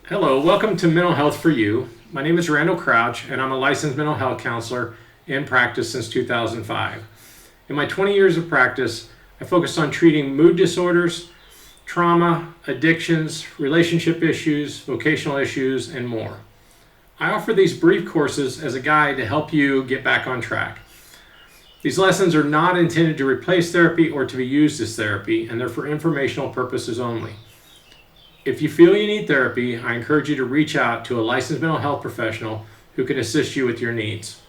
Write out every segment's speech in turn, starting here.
Hello, welcome to Mental Health for You. My name is Randall Crouch, and I'm a licensed mental health counselor in practice since 2005. In my 20 years of practice, I focused on treating mood disorders, trauma, addictions, relationship issues, vocational issues, and more. I offer these brief courses as a guide to help you get back on track. These lessons are not intended to replace therapy or to be used as therapy, and they're for informational purposes only. If you feel you need therapy, I encourage you to reach out to a licensed mental health professional who can assist you with your needs.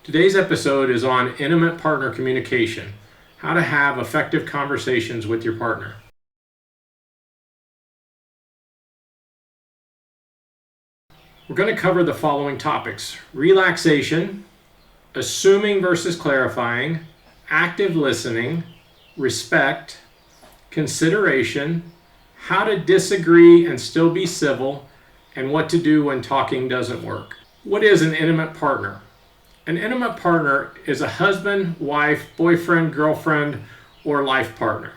Today's episode is on intimate partner communication, how to have effective conversations with your partner. We're going to cover the following topics: relaxation, assuming versus clarifying, active listening, respect, consideration, how to disagree and still be civil, and what to do when talking doesn't work. What is an intimate partner? An intimate partner is a husband, wife, boyfriend, girlfriend, or life partner.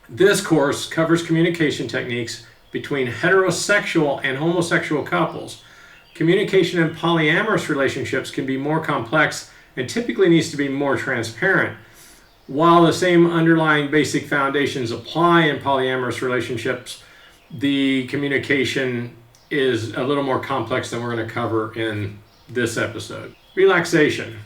This course covers communication techniques between heterosexual and homosexual couples. Communication in polyamorous relationships can be more complex and typically needs to be more transparent. While the same underlying basic foundations apply in polyamorous relationships, the communication is a little more complex than we're going to cover in this episode. Relaxation.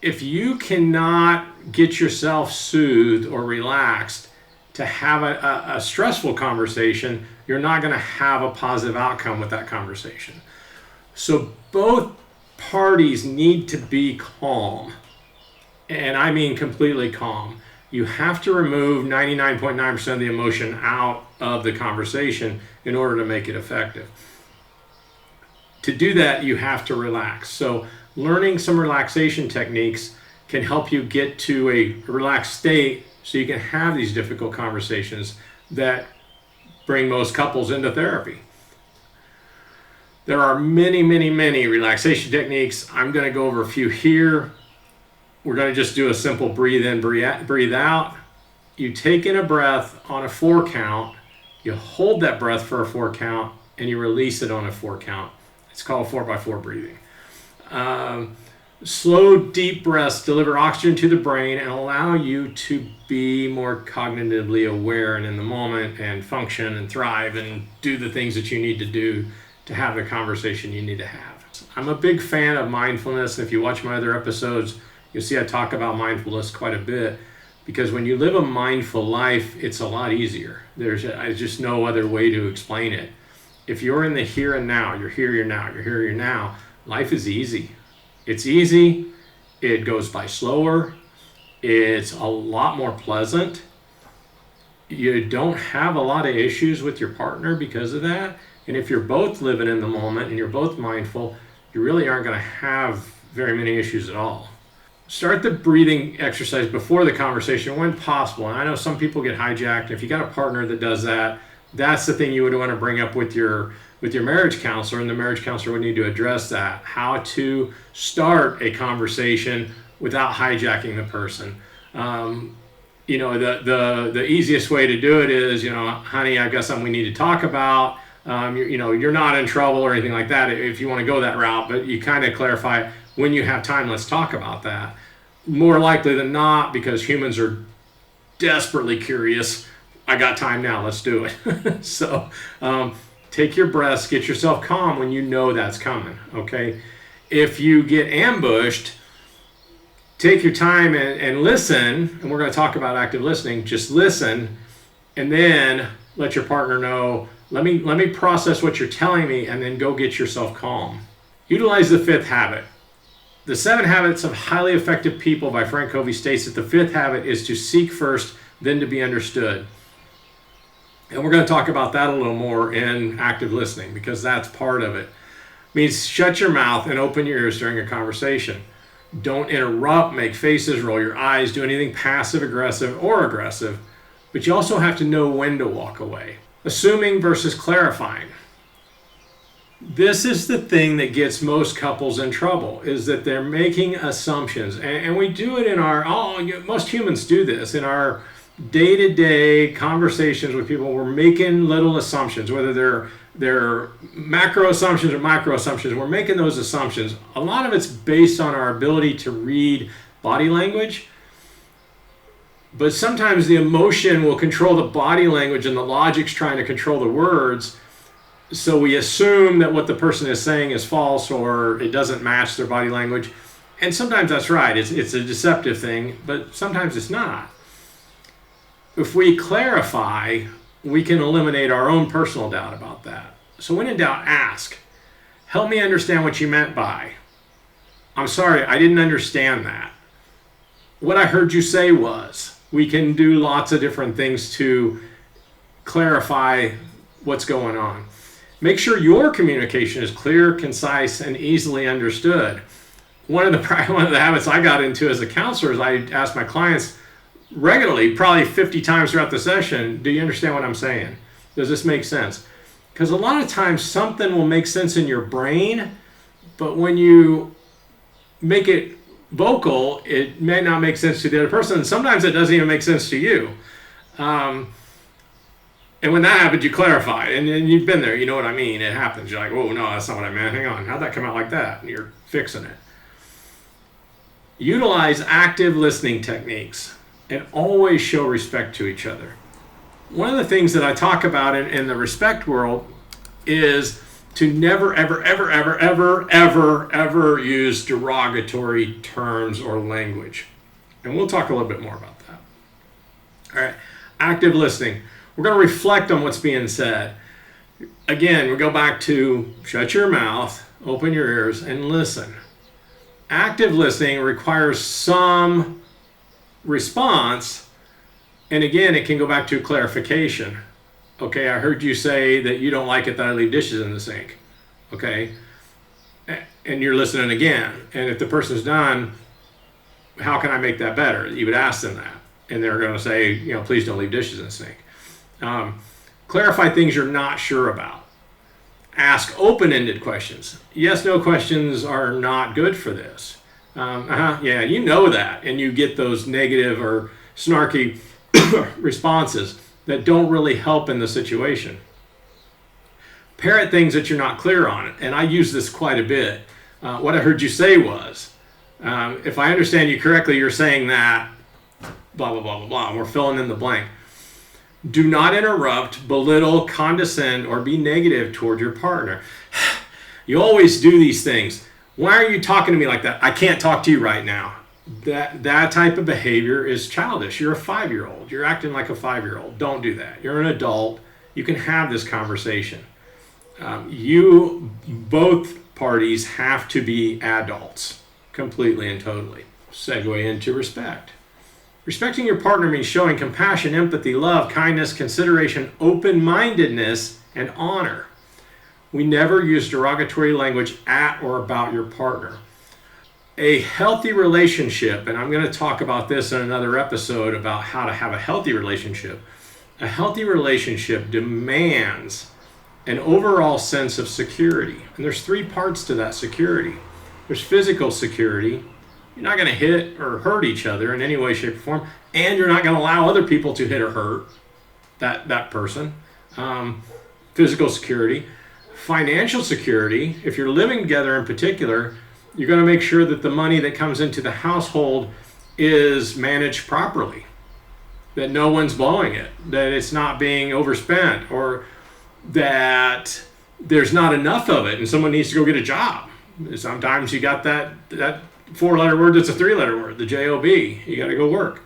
If you cannot get yourself soothed or relaxed to have a stressful conversation, you're not going to have a positive outcome with that conversation. So both parties need to be calm. And I mean completely calm. You have to remove 99.9% of the emotion out of the conversation in order to make it effective. To do that, you have to relax. So learning some relaxation techniques can help you get to a relaxed state so you can have these difficult conversations that bring most couples into therapy. There are many relaxation techniques. I'm going to go over a few here. We're going to just do a simple breathe in, breathe out. You take in a breath on a 4 count, you hold that breath for a 4 count, and you release it on a 4 count. It's called 4x4 breathing. Slow, deep breaths deliver oxygen to the brain and allow you to be more cognitively aware and in the moment and function and thrive and do the things that you need to do to have the conversation you need to have. I'm a big fan of mindfulness. If you watch my other episodes, you'll see I talk about mindfulness quite a bit, because when you live a mindful life, it's a lot easier. There's just no other way to explain it. If you're in the here and now, you're here, you're now, you're here, you're now, life is easy. It's easy. It goes by slower. It's a lot more pleasant. You don't have a lot of issues with your partner because of that. And if you're both living in the moment and you're both mindful, you really aren't going to have very many issues at all. Start the breathing exercise before the conversation when possible. And I know some people get hijacked. If you got a partner that does that, that's the thing you would want to bring up with your marriage counselor, and the marriage counselor would need to address that. How to start a conversation without hijacking the person. The easiest way to do it is, honey, I've got something we need to talk about. You're not in trouble or anything like that if you want to go that route, but you kind of clarify, when you have time, let's talk about that. More likely than not, because humans are desperately curious, I got time now, let's do it. So take your breaths, get yourself calm when you know that's coming, okay? If you get ambushed, take your time and listen, and we're going to talk about active listening. Just listen, and then let your partner know, let me process what you're telling me, and then go get yourself calm. Utilize the 5th habit. The 7 Habits of Highly Effective People by Frank Covey states that the 5th habit is to seek first, then to be understood. And we're going to talk about that a little more in active listening, because that's part of it. It means shut your mouth and open your ears during a conversation. Don't interrupt, make faces, roll your eyes, do anything passive, aggressive, or aggressive. But you also have to know when to walk away. Assuming versus clarifying. This is the thing that gets most couples in trouble, is that they're making assumptions. And we do it in most humans do this in our day-to-day conversations with people, we're making little assumptions, whether they're macro assumptions or micro assumptions. We're making those assumptions. A lot of it's based on our ability to read body language, but sometimes the emotion will control the body language and the logic's trying to control the words. So we assume that what the person is saying is false or it doesn't match their body language. And sometimes that's right. It's a deceptive thing, but sometimes it's not. If we clarify, we can eliminate our own personal doubt about that. So when in doubt, ask. Help me understand what you meant by. I'm sorry, I didn't understand that. What I heard you say was. We can do lots of different things to clarify what's going on. Make sure your communication is clear, concise, and easily understood. One of the habits I got into as a counselor is I ask my clients regularly, probably 50 times throughout the session, do you understand what I'm saying? Does this make sense? Because a lot of times something will make sense in your brain, but when you make it vocal, it may not make sense to the other person, and sometimes it doesn't even make sense to you. And when that happens, you clarify, and you've been there, you know what I mean. It happens. You're like, oh, no, that's not what I meant. Hang on, how'd that come out like that? And you're fixing it. Utilize active listening techniques and always show respect to each other. One of the things that I talk about in the respect world is to never, ever, ever, ever, ever, ever, ever use derogatory terms or language. And we'll talk a little bit more about that. All right, active listening. We're going to reflect on what's being said. Again, we go back to shut your mouth, open your ears, and listen. Active listening requires some response, and again, it can go back to clarification. Okay, I heard you say that you don't like it that I leave dishes in the sink. Okay, and you're listening again. And if the person's done, how can I make that better? You would ask them that, and they're going to say, you know, please don't leave dishes in the sink. Clarify things you're not sure about. Ask open-ended questions. Yes, no questions are not good for this. Yeah, you know that, and you get those negative or snarky responses that don't really help in the situation. Parrot things that you're not clear on, and I use this quite a bit. What I heard you say was, if I understand you correctly, you're saying that, blah, blah, blah, blah, blah. We're filling in the blank. Do not interrupt, belittle, condescend, or be negative toward your partner. You always do these things. Why are you talking to me like that? I can't talk to you right now. That type of behavior is childish. You're a 5-year-old. You're acting like a 5-year-old. Don't do that. You're an adult. You can have this conversation. Both parties have to be adults, completely and totally. Segue into respect. Respecting your partner means showing compassion, empathy, love, kindness, consideration, open-mindedness, and honor. We never use derogatory language at or about your partner. A healthy relationship, and I'm going to talk about this in another episode about how to have a healthy relationship. A healthy relationship demands an overall sense of security. And there's 3 parts to that security. There's physical security. You're not going to hit or hurt each other in any way, shape, or form. And you're not going to allow other people to hit or hurt that person. Physical security. Financial security. If you're living together in particular, you're going to make sure that the money that comes into the household is managed properly. That no one's blowing it. That it's not being overspent. Or that there's not enough of it and someone needs to go get a job. Sometimes you got that 4-letter word that's a 3-letter word, the job. You got to go work.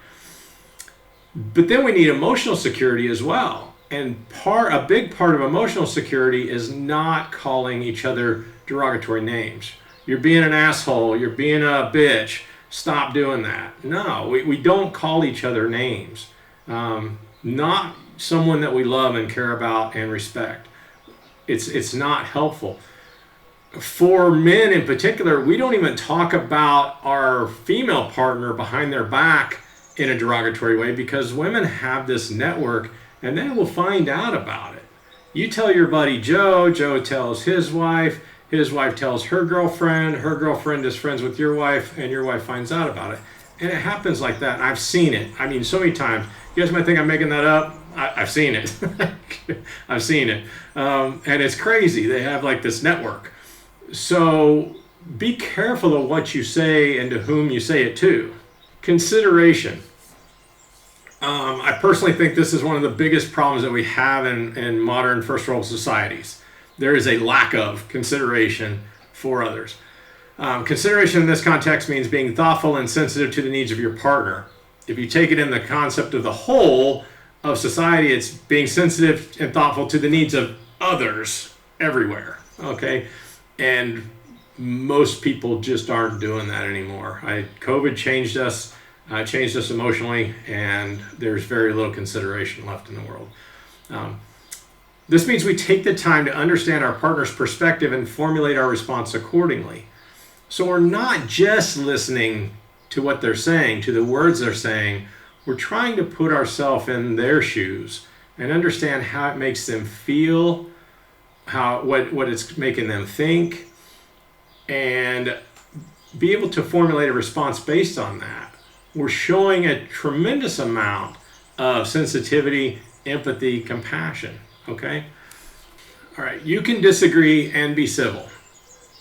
But then we need emotional security as well. And a big part of emotional security is not calling each other derogatory names. You're being an asshole. You're being a bitch. Stop doing that. No, we don't call each other names. Not someone that we love and care about and respect. It's not helpful. For men in particular, we don't even talk about our female partner behind their back in a derogatory way because women have this network and they will find out about it. You tell your buddy Joe, Joe tells his wife tells her girlfriend is friends with your wife, and your wife finds out about it. And it happens like that. I've seen it. I mean, so many times. You guys might think I'm making that up. I've seen it. I've seen it. And it's crazy. They have like this network. So be careful of what you say and to whom you say it to. Consideration. I personally think this is one of the biggest problems that we have in modern first world societies. There is a lack of consideration for others. Consideration in this context means being thoughtful and sensitive to the needs of your partner. If you take it in the concept of the whole of society, it's being sensitive and thoughtful to the needs of others everywhere. Okay? And most people just aren't doing that anymore. COVID changed us emotionally, and there's very little consideration left in the world. This means we take the time to understand our partner's perspective and formulate our response accordingly. So we're not just listening to what they're saying, to the words they're saying. We're trying to put ourselves in their shoes and understand how it makes them feel, what it's making them think, and be able to formulate a response based on that. We're showing a tremendous amount of sensitivity, empathy, compassion. Okay? All right, you can disagree and be civil.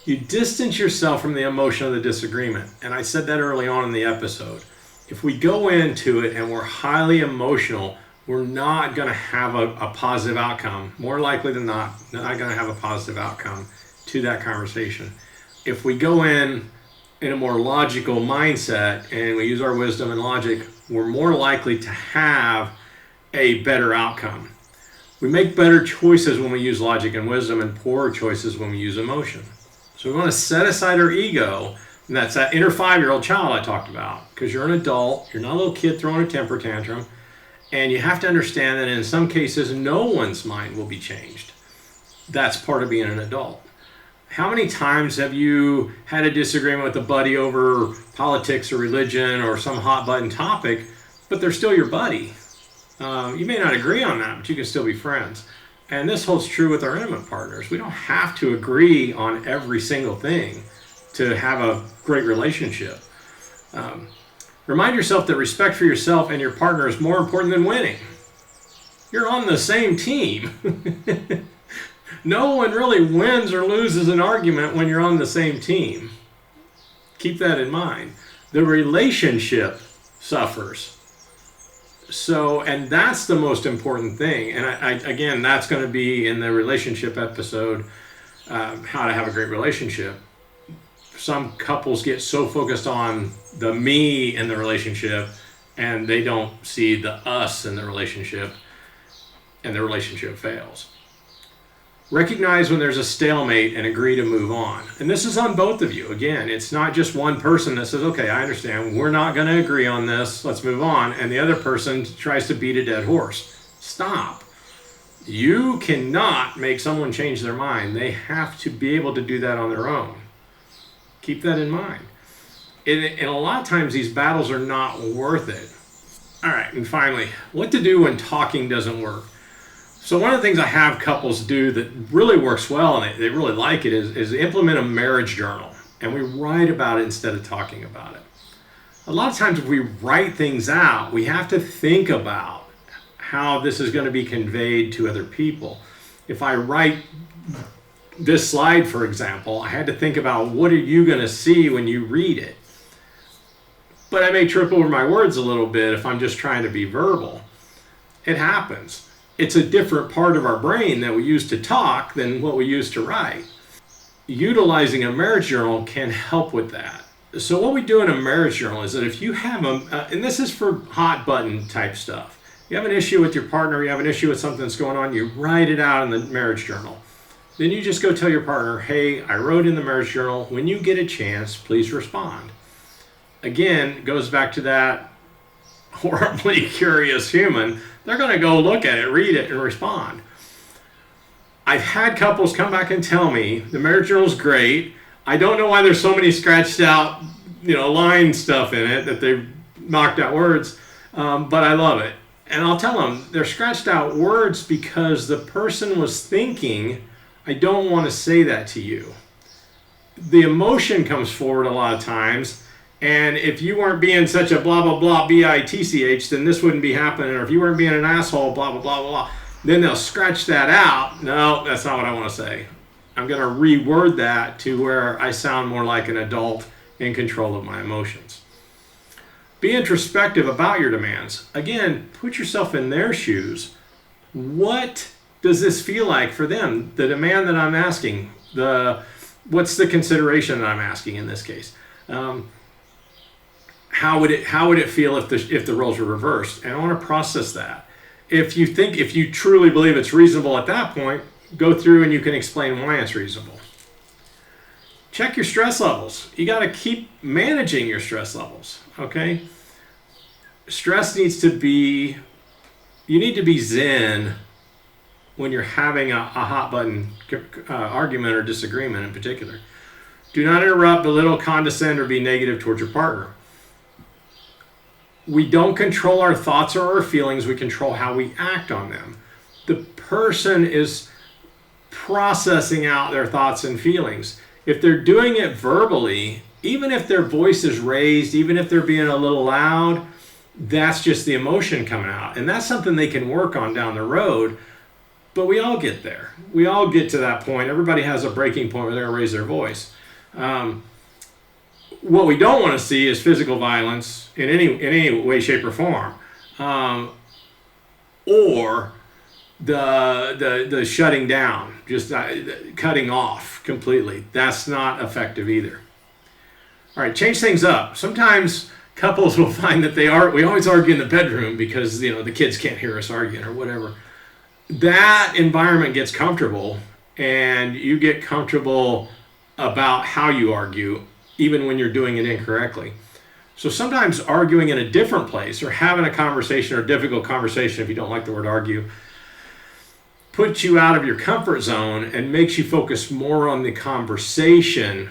You distance yourself from the emotion of the disagreement. And I said that early on in the episode. If we go into it and we're highly emotional, we're not going to have a positive outcome. More likely than not going to have a positive outcome to that conversation. If we go in a more logical mindset and we use our wisdom and logic, we're more likely to have a better outcome. We make better choices when we use logic and wisdom, and poorer choices when we use emotion. So we want to set aside our ego, and that's that inner 5-year-old child I talked about, because you're an adult, you're not a little kid throwing a temper tantrum, and you have to understand that in some cases, no one's mind will be changed. That's part of being an adult. How many times have you had a disagreement with a buddy over politics or religion or some hot button topic, but they're still your buddy? You may not agree on that, but you can still be friends. And this holds true with our intimate partners. We don't have to agree on every single thing to have a great relationship. Remind yourself that respect for yourself and your partner is more important than winning. You're on the same team. No one really wins or loses an argument when you're on the same team. Keep that in mind. The relationship suffers. And that's the most important thing. And again, that's going to be in the relationship episode, how to have a great relationship. Some couples get so focused on the me in the relationship, and they don't see the us in the relationship, and the relationship fails. Recognize when there's a stalemate and agree to move on. And this is on both of you. Again, it's not just one person that says, okay, I understand, we're not going to agree on this, let's move on, and the other person tries to beat a dead horse. Stop. You cannot make someone change their mind. They have to be able to do that on their own. Keep that in mind. And a lot of times these battles are not worth it. All right, and finally, what to do when talking doesn't work. So one of the things I have couples do that really works well, and they really like it, is implement a marriage journal. And we write about it instead of talking about it. A lot of times if we write things out, we have to think about how this is going to be conveyed to other people. If I write this slide, for example, I had to think about what are you going to see when you read it. But I may trip over my words a little bit if I'm just trying to be verbal. It happens. It's a different part of our brain that we use to talk than what we use to write. Utilizing a marriage journal can help with that. So what we do in a marriage journal is that if you have and this is for hot button type stuff. You have an issue with your partner, you have an issue with something that's going on, you write it out in the marriage journal. Then you just go tell your partner, hey, I wrote in the marriage journal, when you get a chance, please respond. Again, it goes back to that horribly curious human. They're going to go look at it, read it, and respond. I've had couples come back and tell me the marriage journal is great. I don't know why there's so many scratched out, line stuff in it that they've knocked out words, but I love it. And I'll tell them they're scratched out words because the person was thinking, I don't want to say that to you. The emotion comes forward a lot of times, And if you weren't being such a blah, blah, blah, bitch, then this wouldn't be happening. Or if you weren't being an asshole, blah, blah, blah, blah, blah. Then they'll scratch that out. No, that's not what I want to say. I'm going to reword that to where I sound more like an adult in control of my emotions. Be introspective about your demands. Again, put yourself in their shoes. What does this feel like for them? The demand that I'm asking, what's the consideration that I'm asking in this case? How would it feel if the roles were reversed? And I want to process that. If you truly believe it's reasonable at that point, go through and you can explain why it's reasonable. Check your stress levels. You got to keep managing your stress levels, okay? Stress you need to be zen when you're having a hot button argument or disagreement in particular. Do not interrupt, belittle, condescend, or be negative towards your partner. We don't control our thoughts or our feelings. We control how we act on them. The person is processing out their thoughts and feelings. If they're doing it verbally, even if their voice is raised, even if they're being a little loud, that's just the emotion coming out. And that's something they can work on down the road. But we all get there. We all get to that point. Everybody has a breaking point where they're going to raise their voice. What we don't want to see is physical violence in any way, shape, or form, or the shutting down, just cutting off completely. That's not effective either. All right, change things up. Sometimes couples will find that we always argue in the bedroom because the kids can't hear us arguing or whatever. That environment gets comfortable, and you get comfortable about how you argue, even when you're doing it incorrectly. So sometimes arguing in a different place or having a conversation or difficult conversation, if you don't like the word argue, puts you out of your comfort zone and makes you focus more on the conversation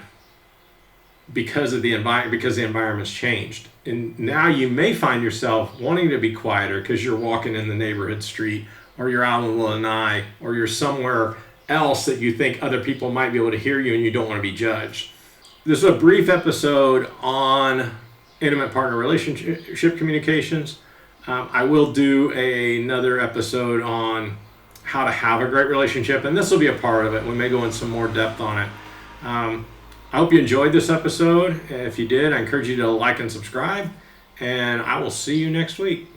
because the environment's changed. And now you may find yourself wanting to be quieter because you're walking in the neighborhood street, or you're out in the lanai, or you're somewhere else that you think other people might be able to hear you and you don't want to be judged. This is a brief episode on intimate partner relationship communications. I will do another episode on how to have a great relationship, and this will be a part of it. We may go in some more depth on it. I hope you enjoyed this episode. If you did, I encourage you to like and subscribe, and I will see you next week.